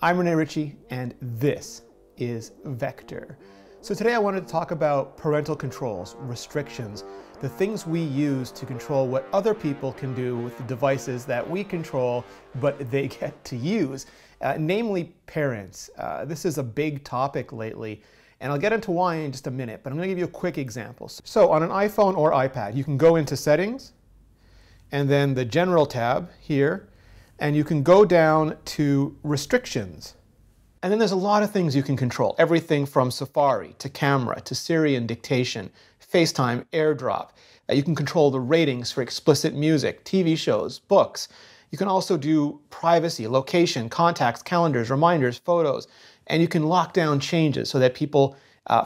I'm Renee Ritchie, and this is Vector. So today I wanted to talk about parental controls, restrictions, the things we use to control what other people can do with the devices that we control, but they get to use, namely parents. This is a big topic lately, and I'll get into why in just a minute, but I'm going to give you a quick example. So on an iPhone or iPad, you can go into Settings, and then the General tab here, and you can go down to Restrictions. And then there's a lot of things you can control. Everything from Safari to camera to Siri and dictation, FaceTime, AirDrop. You can control the ratings for explicit music, TV shows, books. You can also do privacy, location, contacts, calendars, reminders, photos. And you can lock down changes so that people,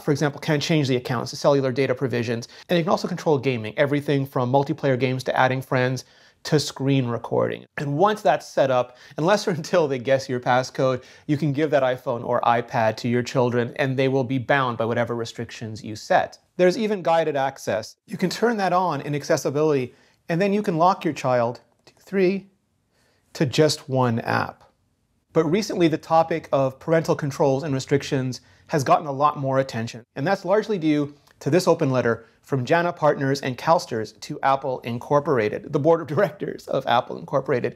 for example, can't change the accounts, the cellular data provisions. And you can also control gaming, everything from multiplayer games to adding friends to screen recording. And once that's set up, unless or until they guess your passcode, you can give that iPhone or iPad to your children and they will be bound by whatever restrictions you set. There's even guided access. You can turn that on in accessibility and then you can lock your child to just one app. But recently the topic of parental controls and restrictions has gotten a lot more attention. And that's largely due to this open letter from JANA Partners and CalSTRS to Apple Incorporated, the board of directors of Apple Incorporated.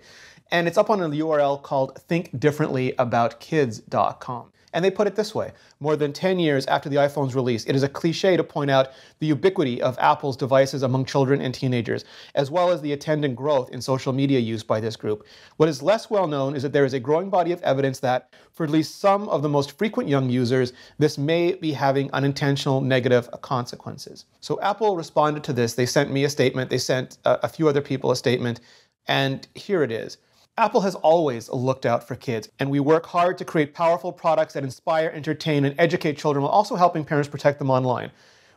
And it's up on a URL called thinkdifferentlyabouTkids.com. And they put it this way: more than 10 years after the iPhone's release, it is a cliche to point out the ubiquity of Apple's devices among children and teenagers, as well as the attendant growth in social media use by this group. What is less well known is that there is a growing body of evidence that, for at least some of the most frequent young users, this may be having unintentional negative consequences. So Apple responded to this. They sent me a statement. They sent a few other people a statement. And here it is. Apple has always looked out for kids, and we work hard to create powerful products that inspire, entertain, and educate children while also helping parents protect them online.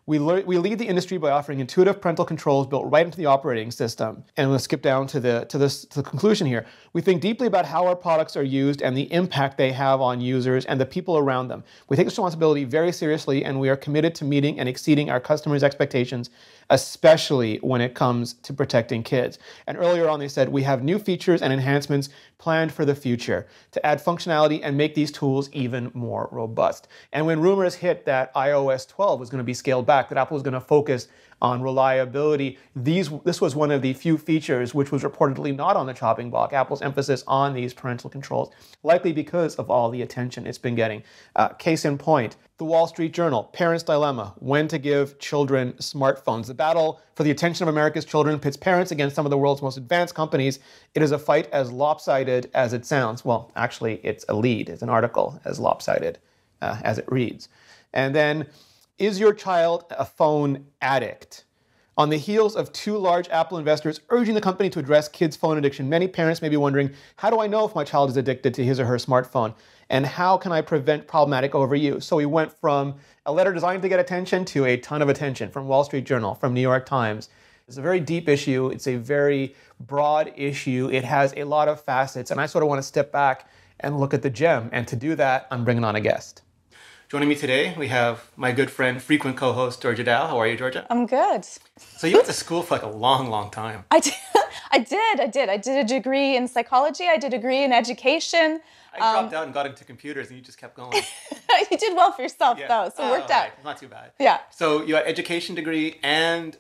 We lead the industry by offering intuitive parental controls built right into the operating system. And we'll skip down to the conclusion here. We think deeply about how our products are used and the impact they have on users and the people around them. We take this responsibility very seriously, and we are committed to meeting and exceeding our customers' expectations, especially when it comes to protecting kids. And earlier on they said, we have new features and enhancements planned for the future to add functionality and make these tools even more robust. And when rumors hit that iOS 12 was going to be scaled back, that Apple was going to focus on reliability, this was one of the few features which was reportedly not on the chopping block, Apple's emphasis on these parental controls, likely because of all the attention it's been getting. Case in point, the Wall Street Journal, Parents' Dilemma, when to give children smartphones. The battle for the attention of America's children pits parents against some of the world's most advanced companies. It is a fight as lopsided as it sounds. Well, actually, it's a lead. It's an article as lopsided as it reads. And then, is your child a phone addict? On the heels of two large Apple investors urging the company to address kids' phone addiction, many parents may be wondering, how do I know if my child is addicted to his or her smartphone? And how can I prevent problematic overuse? So we went from a letter designed to get attention to a ton of attention from Wall Street Journal, from New York Times. It's a very deep issue. It's a very broad issue. It has a lot of facets. And I sort of want to step back and look at the gem. And to do that, I'm bringing on a guest. Joining me today, we have my good friend, frequent co-host, Georgia Dow. How are you, Georgia? I'm good. So you went to school for like a long, long time. I did. I did a degree in psychology. I did a degree in education. I dropped out and got into computers and you just kept going. You did well for yourself, though, so it worked out. Not too bad. Yeah. So you had education degree and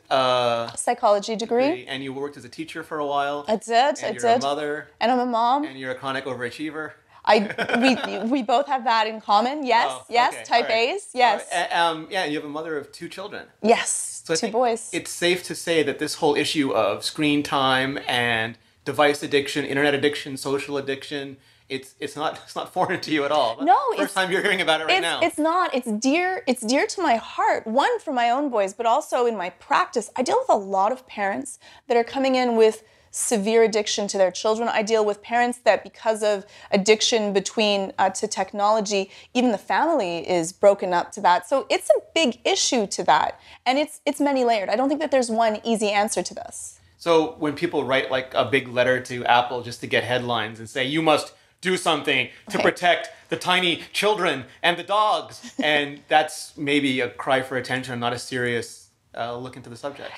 psychology degree. And you worked as a teacher for a while. I did. And you're a mother. And I'm a mom. And you're a chronic overachiever. We both have that in common. Yes, yes, okay. Type A's. Yes. Yeah, you have a mother of two children. Yes, so two boys. It's safe to say that this whole issue of screen time and device addiction, internet addiction, social addiction, it's not foreign to you at all. No, first time you're hearing about it right now. It's not. It's dear to my heart. One, for my own boys, but also in my practice. I deal with a lot of parents that are coming in with severe addiction to their children. I deal with parents that, because of addiction to technology, even the family is broken up to that. So it's a big issue to that, and it's many layered. I don't think that there's one easy answer to this. So when people write like a big letter to Apple just to get headlines and say you must do something to protect the tiny children and the dogs, and that's maybe a cry for attention, not a serious look into the subject.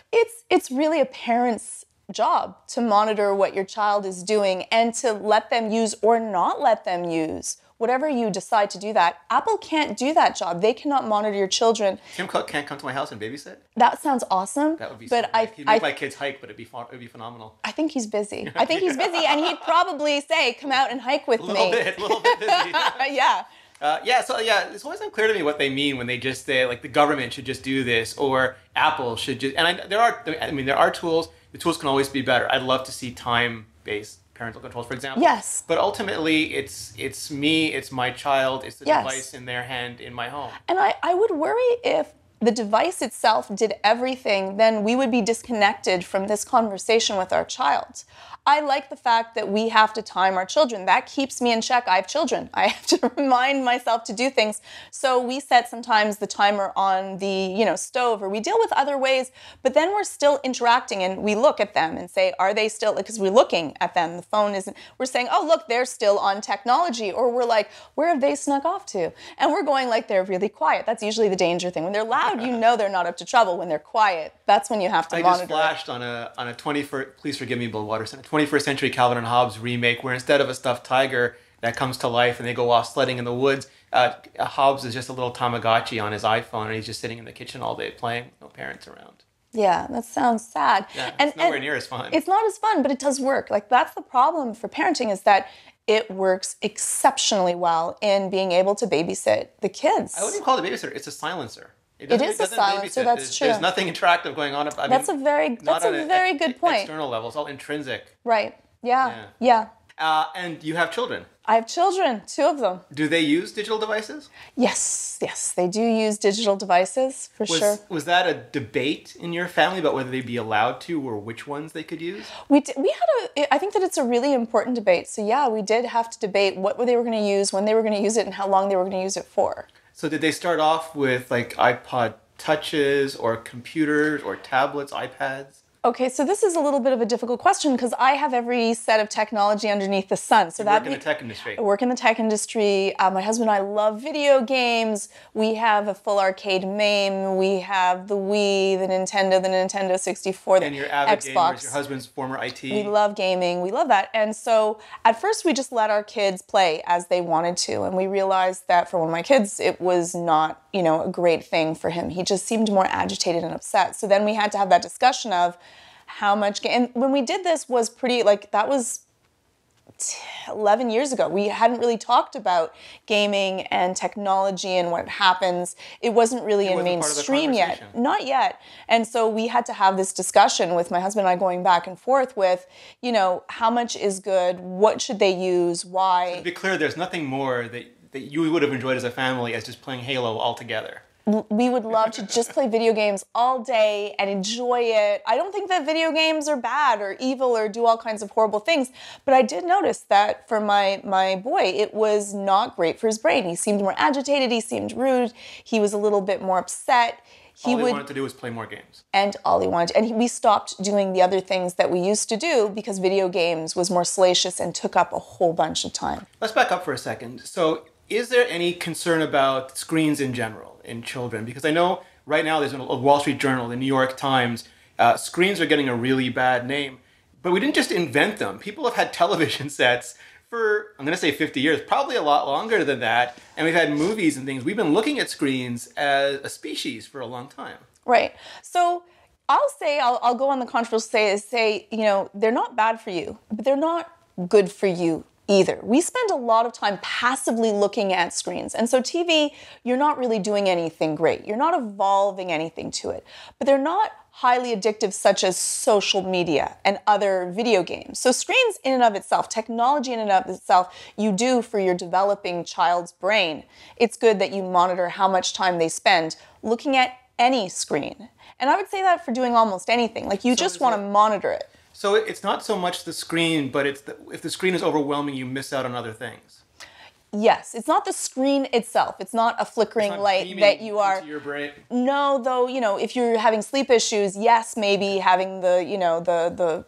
It's really a parent's job to monitor what your child is doing and to let them use or not let them use whatever you decide to do that. Apple can't do that job. They cannot monitor your children. Tim Cook can't come to my house and babysit? That sounds awesome. That would be but so great. He'd make my kids hike, but it'd be phenomenal. I think he's busy. I think he's busy, and he'd probably say, come out and hike with me. A little bit busy. Yeah. It's always unclear to me what they mean when they just say, like, the government should just do this, or Apple should just, and there are tools. The tools can always be better. I'd love to see time-based parental controls, for example. Yes. But ultimately, it's me, it's my child, it's the device in their hand in my home. And I would worry if the device itself did everything, then we would be disconnected from this conversation with our child. I like the fact that we have to time our children. That keeps me in check. I have children. I have to remind myself to do things. So we set sometimes the timer on the stove, or we deal with other ways, but then we're still interacting and we look at them and say, are they still, because we're looking at them, the phone isn't, we're saying, oh, look, they're still on technology, or we're like, where have they snuck off to? And we're going like they're really quiet. That's usually the danger thing. When they're loud, they're not up to trouble. When they're quiet, that's when you have to monitor. I just flashed on a 21st, please forgive me, Bill Watterson, 21st century Calvin and Hobbes remake, where instead of a stuffed tiger that comes to life and they go off sledding in the woods, Hobbes is just a little Tamagotchi on his iPhone, and he's just sitting in the kitchen all day playing with no parents around. Yeah, that sounds sad. Yeah, it's nowhere near as fun. It's not as fun, but it does work. Like, that's the problem for parenting, is that it works exceptionally well in being able to babysit the kids. I wouldn't call it a babysitter. It's a silencer. It is a silencer. That's true. There's nothing interactive going on. That's a very good point. External level. It's all intrinsic. Right. Yeah. And you have children. I have children, 2 of them. Do they use digital devices? Yes, they do use digital devices, for sure. Was that a debate in your family about whether they'd be allowed to, or which ones they could use? I think that it's a really important debate. So yeah, we did have to debate what they were going to use, when they were going to use it, and how long they were going to use it for. So did they start off with like iPod Touches or computers or tablets, iPads? Okay, so this is a little bit of a difficult question because I have every set of technology underneath the sun. So you work in the tech industry. I work in the tech industry. My husband and I love video games. We have a full arcade MAME. We have the Wii, the Nintendo 64, the Xbox. And you're avid gamers, your husband's former IT. We love gaming. We love that. And so at first we just let our kids play as they wanted to. And we realized that for one of my kids, it was not, a great thing for him. He just seemed more agitated and upset. So then we had to have that discussion of how much and when we did this was pretty, that was 11 years ago. We hadn't really talked about gaming and technology and what happens. It wasn't really in mainstream yet. Not yet. And so we had to have this discussion with my husband and I, going back and forth with, how much is good? What should they use? Why? So to be clear, there's nothing more that you would have enjoyed as a family as just playing Halo all together. We would love to just play video games all day and enjoy it. I don't think that video games are bad or evil or do all kinds of horrible things, but I did notice that for my boy, it was not great for his brain. He seemed more agitated, he seemed rude, he was a little bit more upset. All he wanted to do was play more games. And all he wanted. And we stopped doing the other things that we used to do because video games was more salacious and took up a whole bunch of time. Let's back up for a second. So is there any concern about screens in general in children? Because I know right now there's a Wall Street Journal, the New York Times, screens are getting a really bad name. But we didn't just invent them. People have had television sets for, I'm going to say 50 years, probably a lot longer than that. And we've had movies and things. We've been looking at screens as a species for a long time. Right. So I'll go on the controversial say, they're not bad for you, but they're not good for you either. We spend a lot of time passively looking at screens. And so TV, you're not really doing anything great. You're not evolving anything to it. But they're not highly addictive, such as social media and other video games. So screens in and of itself, technology in and of itself, you do for your developing child's brain. It's good that you monitor how much time they spend looking at any screen. And I would say that for doing almost anything. You just want to monitor it. So it's not so much the screen, but it's if the screen is overwhelming, you miss out on other things. Yes, it's not the screen itself. It's not a flickering light that you are. Into your brain. No, though, if you're having sleep issues, yes, maybe having the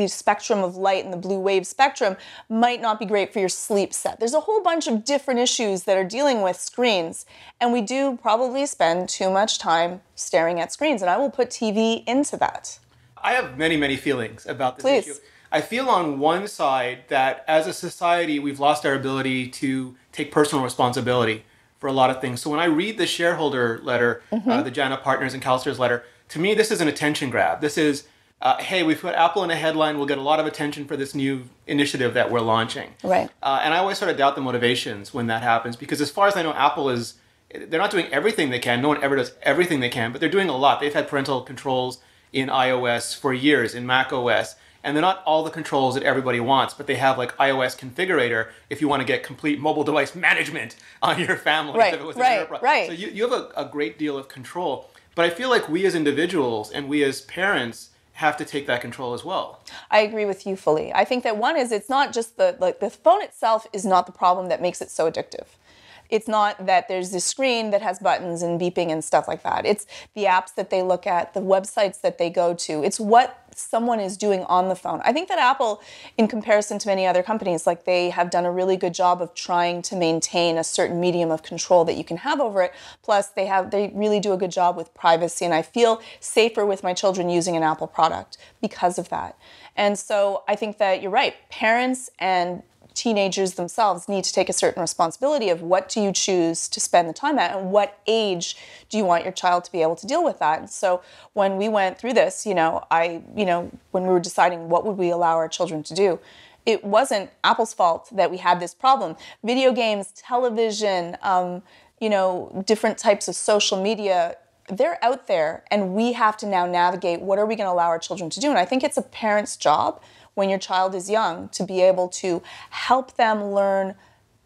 spectrum of light and the blue wave spectrum might not be great for your sleep set. There's a whole bunch of different issues that are dealing with screens, and we do probably spend too much time staring at screens, and I will put TV into that. I have many, many feelings about this issue. I feel on one side that as a society, we've lost our ability to take personal responsibility for a lot of things. So when I read the shareholder letter, the Jana Partners and CalSTRS letter, to me, this is an attention grab. This is, hey, we've put Apple in a headline. We'll get a lot of attention for this new initiative that we're launching. Right. And I always sort of doubt the motivations when that happens, because as far as I know, Apple is, they're not doing everything they can. No one ever does everything they can, but they're doing a lot. They've had parental controls in iOS for years, in Mac OS. And they're not all the controls that everybody wants, but they have like iOS configurator if you want to get complete mobile device management on your family. Right. So you have a great deal of control. But I feel like we as individuals and we as parents have to take that control as well. I agree with you fully. I think that one is, it's not just the phone itself is not the problem that makes it so addictive. It's not that there's this screen that has buttons and beeping and stuff like that. It's the apps that they look at, the websites that they go to. It's what someone is doing on the phone. I think that Apple, in comparison to many other companies, like they have done a really good job of trying to maintain a certain medium of control that you can have over it. Plus, they really do a good job with privacy, and I feel safer with my children using an Apple product because of that. And so I think that you're right. Parents and teenagers themselves need to take a certain responsibility of what do you choose to spend the time at and what age do you want your child to be able to deal with that. And so when we went through this, when we were deciding what would we allow our children to do, it wasn't Apple's fault that we had this problem. Video games, television, different types of social media, they're out there, and we have to now navigate what are we going to allow our children to do. And I think it's a parent's job when your child is young to be able to help them learn,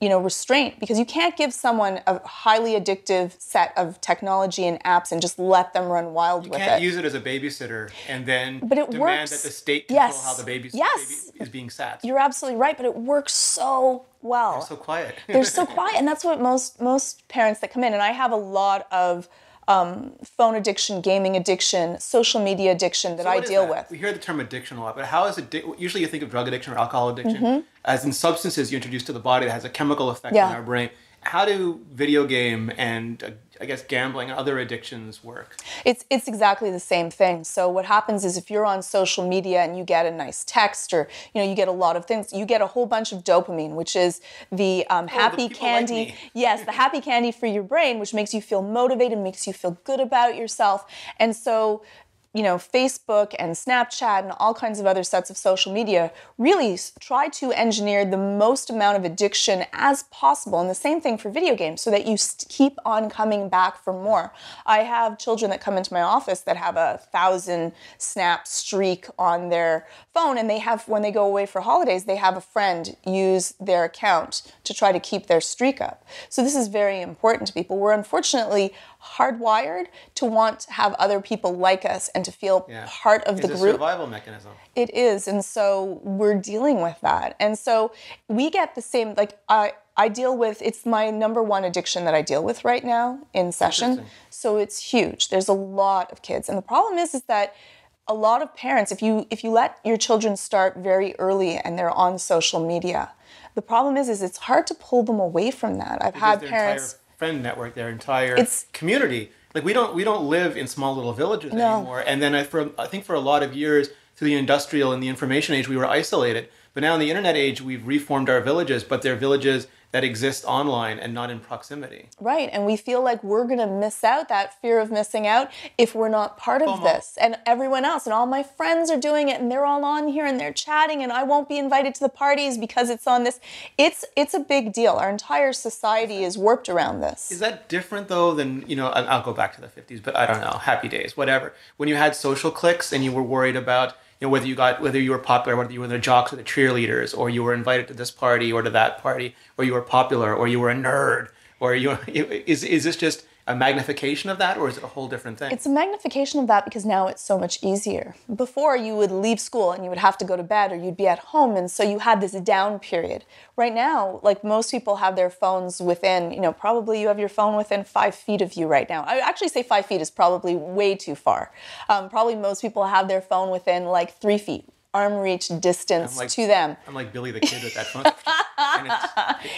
restraint, because you can't give someone a highly addictive set of technology and apps and just let them run wild with it. You can't use it as a babysitter and then demand works. that the state control how the baby is being sat. You're absolutely right, but it works so well. They're so quiet. They're so quiet, and that's what most parents that come in, and I have a lot of phone addiction, gaming addiction, social media addiction that I deal with. We hear the term addiction a lot, but how is it? Usually you think of drug addiction or alcohol addiction as in substances you introduce to the body that has a chemical effect on our brain. How do video game and I guess gambling and other addictions work? It's exactly the same thing. So what happens is if you're on social media and you get a nice text or you get a lot of things, you get a whole bunch of dopamine, which is the happy candy. Like yes, the happy candy for your brain, which makes you feel motivated, makes you feel good about yourself. And so Facebook and Snapchat and all kinds of other sets of social media really try to engineer the most amount of addiction as possible. And the same thing for video games, so that you keep on coming back for more. I have children that come into my office that have 1,000 snap streak on their phone, and when they go away for holidays, they have a friend use their account to try to keep their streak up. So this is very important to people. We're unfortunately hardwired to want to have other people like us and to feel part of the group. It's a survival mechanism. It is, and so we're dealing with that. And so we get the same, I deal with, it's my number one addiction that I deal with right now in session. So it's huge. There's a lot of kids. And the problem is that a lot of parents, if you let your children start very early and they're on social media, the problem is it's hard to pull them away from that. I've had parents, friend network, their entire community. Like we don't live in small little villages anymore. And then I think for a lot of years through the industrial and the information age, we were isolated. But now in the internet age, we've reformed our villages, but they're villages that exist online and not in proximity. Right, and we feel like we're going to miss out, that fear of missing out, if we're not part of this. And everyone else, and all my friends are doing it, and they're all on here, and they're chatting, and I won't be invited to the parties because it's on this. It's a big deal. Our entire society is warped around this. Is that different, though, than, I'll go back to the 50s, but I don't know, happy days, whatever. When you had social cliques and you were worried about whether you were popular, whether you were the jocks or the cheerleaders, or you were invited to this party or to that party, or you were popular, or you were a nerd, or is this just a magnification of that, or is it a whole different thing? It's a magnification of that because now it's so much easier. Before, you would leave school and you would have to go to bed, or you'd be at home, and so you had this down period. Right now, like most people have their phones within, probably you have your phone within 5 feet of you right now. I would actually say 5 feet is probably way too far. Probably most people have their phone within like 3 feet arm reach distance to them. I'm like Billy the Kid with that phone.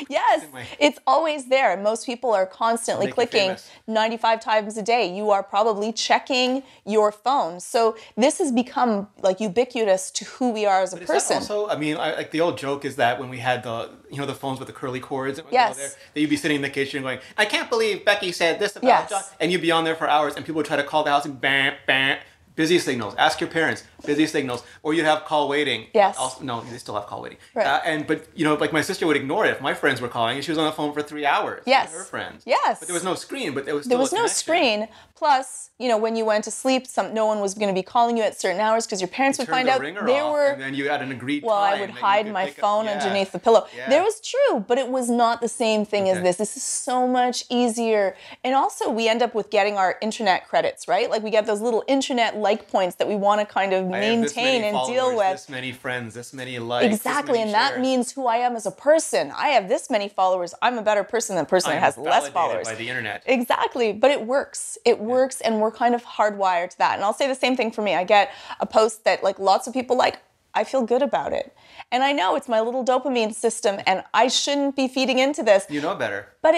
Yes, it's always there. Most people are constantly clicking 95 times a day. You are probably checking your phone. So this has become like ubiquitous to who we are as a person. Also, I mean, like the old joke is that when we had the phones with the curly cords, yes, that you'd be sitting in the kitchen going, I can't believe Becky said this about John, and you'd be on there for hours, and people would try to call the house and bam, bam. Busy signals. Ask your parents. Busy signals. Or you'd have call waiting. Yes. Also, no, they still have call waiting. Right. But like my sister would ignore it if my friends were calling, and she was on the phone for 3 hours. Yes. With her friends. Yes. But there was no screen. But there was no screen. Plus, when you went to sleep, no one was going to be calling you at certain hours because your parents would find out they were. And then you had an agreed time. Well, I would hide my phone underneath the pillow. Yeah. That was true, but it was not the same thing as this. This is so much easier. And also, we end up with getting our internet credits, right? Like we get those little internet like points that we want to kind of maintain and deal with. This many friends, this many likes. Exactly, and shares. that means who I am as a person. I have this many followers. I'm a better person than a person that has less followers. By the internet. Exactly, but it works. It works, and we're kind of hardwired to that. And I'll say the same thing for me. I get a post that like lots of people like. I feel good about it. And I know it's my little dopamine system and I shouldn't be feeding into this. You know better. But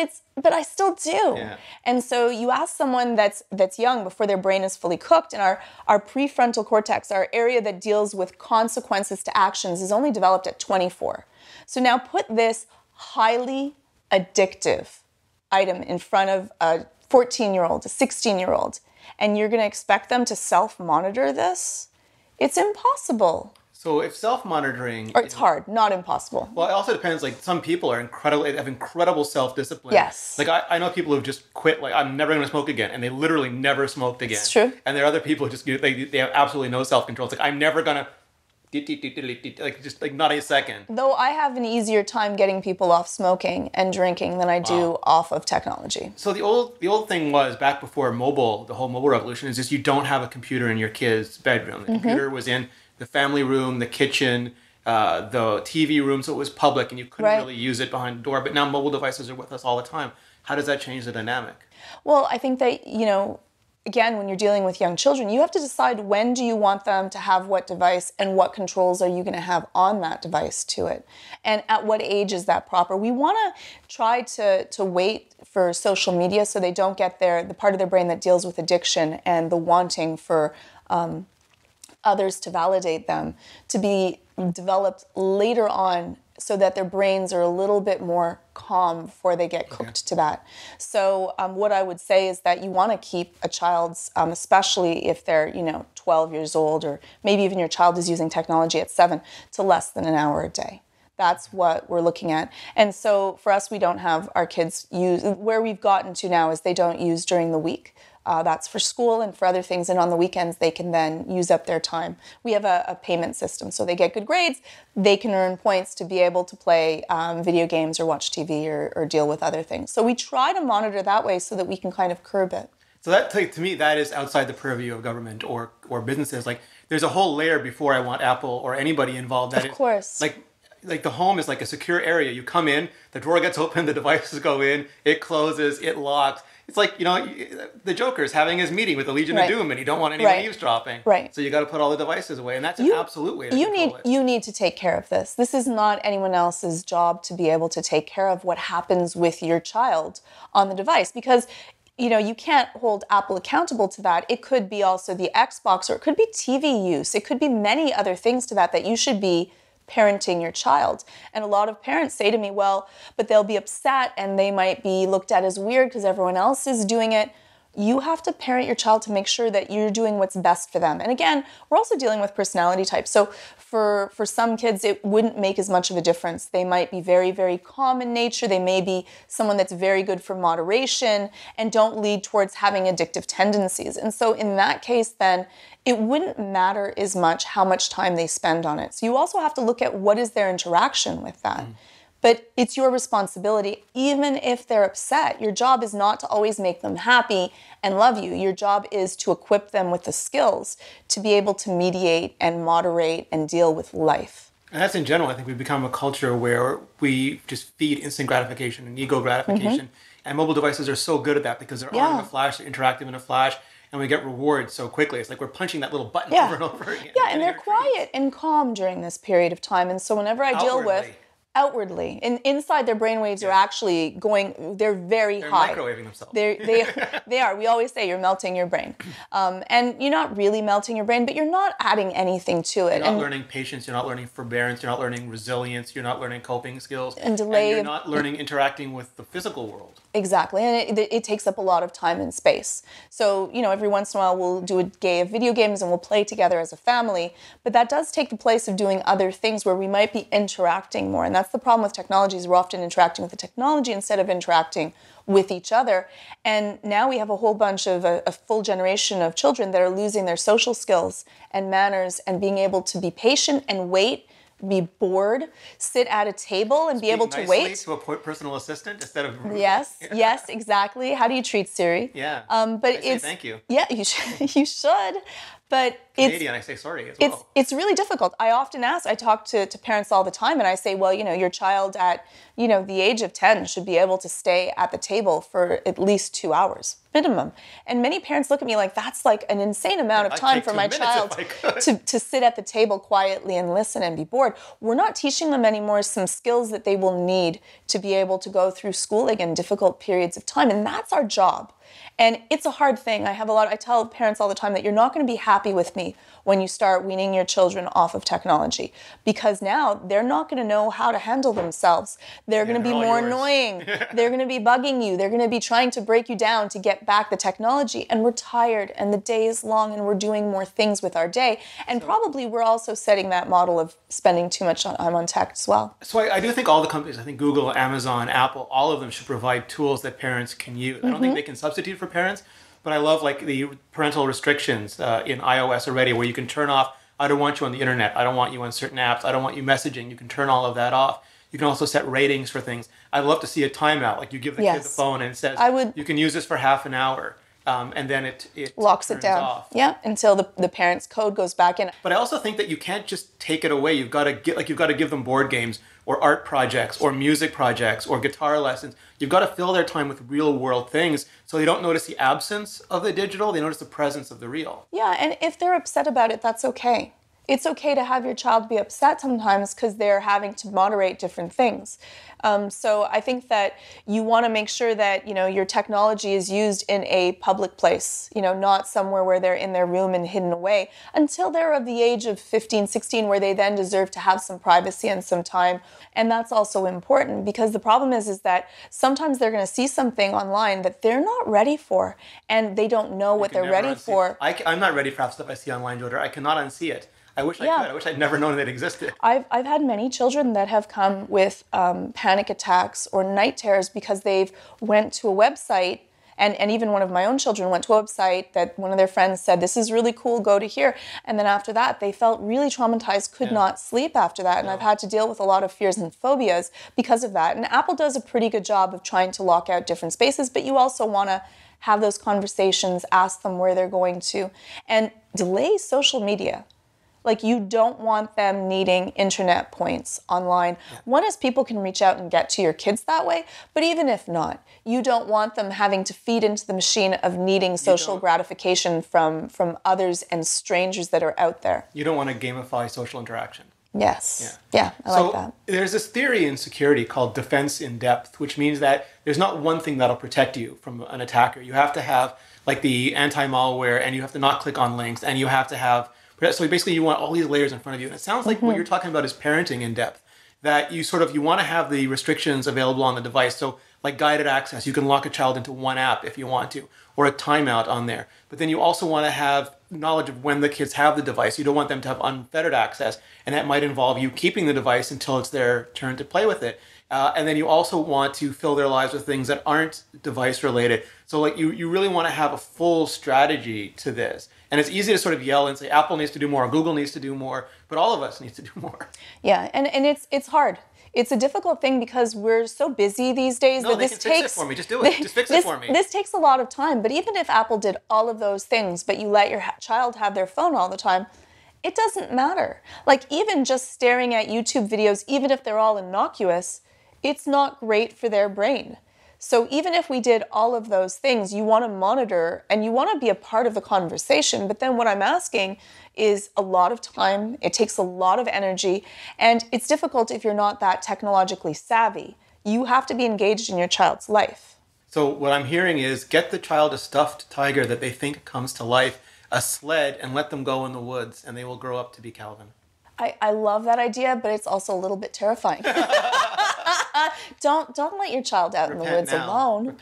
I still do. Yeah. And so you ask someone that's young before their brain is fully cooked, and our prefrontal cortex, our area that deals with consequences to actions, is only developed at 24. So now put this highly addictive item in front of a 14-year-old, a 16-year-old, and you're going to expect them to self-monitor this? It's impossible. So if self-monitoring... Or it's hard, not impossible. Well, it also depends. Like some people are have incredible self-discipline. Yes. Like I know people who've just quit, like I'm never going to smoke again. And they literally never smoked again. It's true. And there are other people who just, they have absolutely no self-control. It's like, I'm never going to... Like just like not a second. Though I have an easier time getting people off smoking and drinking than I do off of technology. So the old thing was back before mobile, the whole mobile revolution is just you don't have a computer in your kid's bedroom. The computer was in the family room, the kitchen, the TV room, so it was public and you couldn't really use it behind the door. But now mobile devices are with us all the time. How does that change the dynamic? Well, I think that, again, when you're dealing with young children, you have to decide when do you want them to have what device and what controls are you going to have on that device to it. And at what age is that proper? We want to try to wait for social media so they don't get the part of their brain that deals with addiction and the wanting for others to validate them to be developed later on so that their brains are a little bit more calm before they get cooked to that. So what I would say is that you want to keep a child's, especially if they're 12 years old, or maybe even your child is using technology at 7, to less than an hour a day. That's what we're looking at. And so for us, we don't have our kids use, where we've gotten to now is they don't use during the week. That's for school and for other things. And on the weekends, they can then use up their time. We have a payment system. So they get good grades. They can earn points to be able to play video games or watch TV or deal with other things. So we try to monitor that way so that we can kind of curb it. So that, to me, that is outside the purview of government or businesses. Like there's a whole layer before I want Apple or anybody involved. That of course. Like the home is like a secure area. You come in, the drawer gets open, the devices go in, it closes, it locks. It's like, the Joker's having his meeting with the Legion of Doom and you don't want anyone eavesdropping. Right. So you got to put all the devices away. And that's an absolute way to control it. You need to take care of this. This is not anyone else's job to be able to take care of what happens with your child on the device. Because, you can't hold Apple accountable to that. It could be also the Xbox, or it could be TV use. It could be many other things to that you should be parenting your child. And a lot of parents say to me, well, but they'll be upset and they might be looked at as weird because everyone else is doing it. You have to parent your child to make sure that you're doing what's best for them. And again, we're also dealing with personality types. So for some kids, it wouldn't make as much of a difference. They might be very, very calm in nature. They may be someone that's very good for moderation and don't lead towards having addictive tendencies. And so in that case, then it wouldn't matter as much how much time they spend on it. So you also have to look at what is their interaction with that. But it's your responsibility, even if they're upset. Your job is not to always make them happy and love you. Your job is to equip them with the skills to be able to mediate and moderate and deal with life. And that's in general. I think we've become a culture where we just feed instant gratification and ego gratification. And mobile devices are so good at that because they're on in a flash, they're interactive in a flash. and we get rewards so quickly. It's like we're punching that little button Yeah. over and over again. Yeah, and they're quiet and calm during this period of time. And so whenever I deal with outwardly, and inside their brainwaves are actually going, they're very high. They're microwaving themselves. They are. We always say you're melting your brain. And you're not really melting your brain, but you're not adding anything to it. You're not learning patience, you're not learning forbearance, you're not learning resilience, you're not learning coping skills. And delay. And you're not learning interacting with the physical world. Exactly, and it takes up a lot of time and space. So, every once in a while we'll do a game of video games and we'll play together as a family, but that does take the place of doing other things where we might be interacting more. And that's the problem with technology, is we're often interacting with the technology instead of interacting with each other. And now we have a whole bunch of a full generation of children that are losing their social skills and manners and being able to be patient and wait, be bored, sit at a table and be able to wait. To a personal assistant instead of... Yes, exactly. How do you treat Siri? Yeah. But I say thank you. Yeah, you should. You should. But Canadian, I say sorry as well. It's really difficult. I often I talk to parents all the time, and I say, well, your child at, the age of 10 should be able to stay at the table for at least 2 hours minimum. And many parents look at me like that's like an insane amount of time for my child to sit at the table quietly and listen and be bored. We're not teaching them anymore some skills that they will need to be able to go through schooling in difficult periods of time. And that's our job. And it's a hard thing. I tell parents all the time that you're not going to be happy with me when you start weaning your children off of technology, because now they're not going to know how to handle themselves. They're going to be more annoying. They're going to be bugging you. They're going to be trying to break you down to get back the technology. And we're tired and the day is long and we're doing more things with our day. And probably we're also setting that model of spending too much time on tech as well. So I do think all the companies, I think Google, Amazon, Apple, all of them should provide tools that parents can use. I don't think they can substitute for parents, but I love like the parental restrictions in iOS already, where you can turn off, I don't want you on the internet, I don't want you on certain apps, I don't want you messaging. You can turn all of that off. You can also set ratings for things. I'd love to see a timeout, like you give the kid the phone and it says, you can use this for half an hour. And then it locks it down. Off. Yeah, until the parent's code goes back in. But I also think that you can't just take it away. You've got to give them board games or art projects or music projects or guitar lessons. You've got to fill their time with real world things so they don't notice the absence of the digital, they notice the presence of the real. Yeah, and if they're upset about it, that's okay. It's okay to have your child be upset sometimes because they're having to moderate different things. So I think that you want to make sure that, your technology is used in a public place, not somewhere where they're in their room and hidden away until they're of the age of 15, 16, where they then deserve to have some privacy and some time. And that's also important, because the problem is that sometimes they're going to see something online that they're not ready for, and they don't know what they're ready for. I'm not ready for half stuff I see online, Georgia. I cannot unsee it. I wish I could. I wish I'd never known it existed. I've had many children that have come with panic attacks or night terrors because they've went to a website, and even one of my own children went to a website that one of their friends said, this is really cool, go to here. And then after that, they felt really traumatized, could not sleep after that. And I've had to deal with a lot of fears and phobias because of that. And Apple does a pretty good job of trying to lock out different spaces, but you also want to have those conversations, ask them where they're going to, and delay social media. Like, you don't want them needing internet points online. One is people can reach out and get to your kids that way, but even if not, you don't want them having to feed into the machine of needing social gratification from others and strangers that are out there. You don't want to gamify social interaction. Yes. Yeah, I like that. There's this theory in security called defense in depth, which means that there's not one thing that'll protect you from an attacker. You have to have like the anti-malware, and you have to not click on links, and you have to have... So basically you want all these layers in front of you. And it sounds like what you're talking about is parenting in depth, that you want to have the restrictions available on the device. So like guided access, you can lock a child into one app if you want to, or a timeout on there. But then you also want to have knowledge of when the kids have the device. You don't want them to have unfettered access, and that might involve you keeping the device until it's their turn to play with it. And then you also want to fill their lives with things that aren't device related. So like you really want to have a full strategy to this. And it's easy to sort of yell and say, Apple needs to do more, Google needs to do more, but all of us need to do more. Yeah, and it's hard. It's a difficult thing because we're so busy these days that this takes... fix it for me. Just do it. Just fix it for me. This takes a lot of time. But even if Apple did all of those things, but you let your child have their phone all the time, it doesn't matter. Like, even just staring at YouTube videos, even if they're all innocuous, it's not great for their brain. So even if we did all of those things, you want to monitor and you want to be a part of the conversation. But then what I'm asking is a lot of time, it takes a lot of energy, and it's difficult if you're not that technologically savvy. You have to be engaged in your child's life. So what I'm hearing is get the child a stuffed tiger that they think comes to life, a sled, and let them go in the woods, and they will grow up to be Calvin. I love that idea, but it's also a little bit terrifying. Don't let your child out in the woods alone.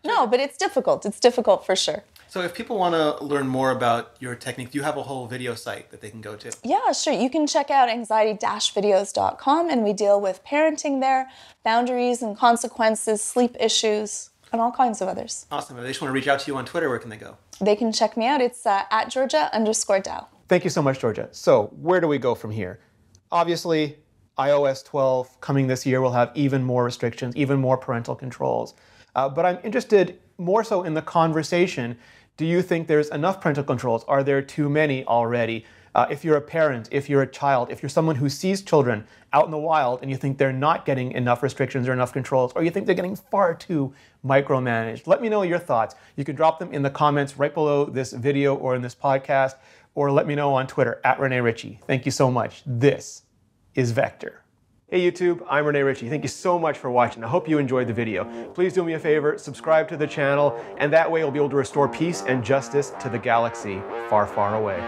No, but it's difficult. It's difficult for sure. So if people want to learn more about your technique, do you have a whole video site that they can go to? Yeah, sure. You can check out anxiety-videos.com, and we deal with parenting there, boundaries and consequences, sleep issues, and all kinds of others. Awesome. If they just want to reach out to you on Twitter, where can they go? They can check me out. It's at Georgia_Dow. Thank you so much, Georgia. So where do we go from here? Obviously, iOS 12 coming this year will have even more restrictions, even more parental controls. But I'm interested more so in the conversation. Do you think there's enough parental controls? Are there too many already? If you're a parent, if you're a child, if you're someone who sees children out in the wild and you think they're not getting enough restrictions or enough controls, or you think they're getting far too micromanaged, let me know your thoughts. You can drop them in the comments right below this video or in this podcast, or let me know on Twitter, @ReneRitchie. Thank you so much. This is Vector. Hey YouTube, I'm Rene Ritchie. Thank you so much for watching. I hope you enjoyed the video. Please do me a favor, subscribe to the channel, and that way you'll be able to restore peace and justice to the galaxy far, far away.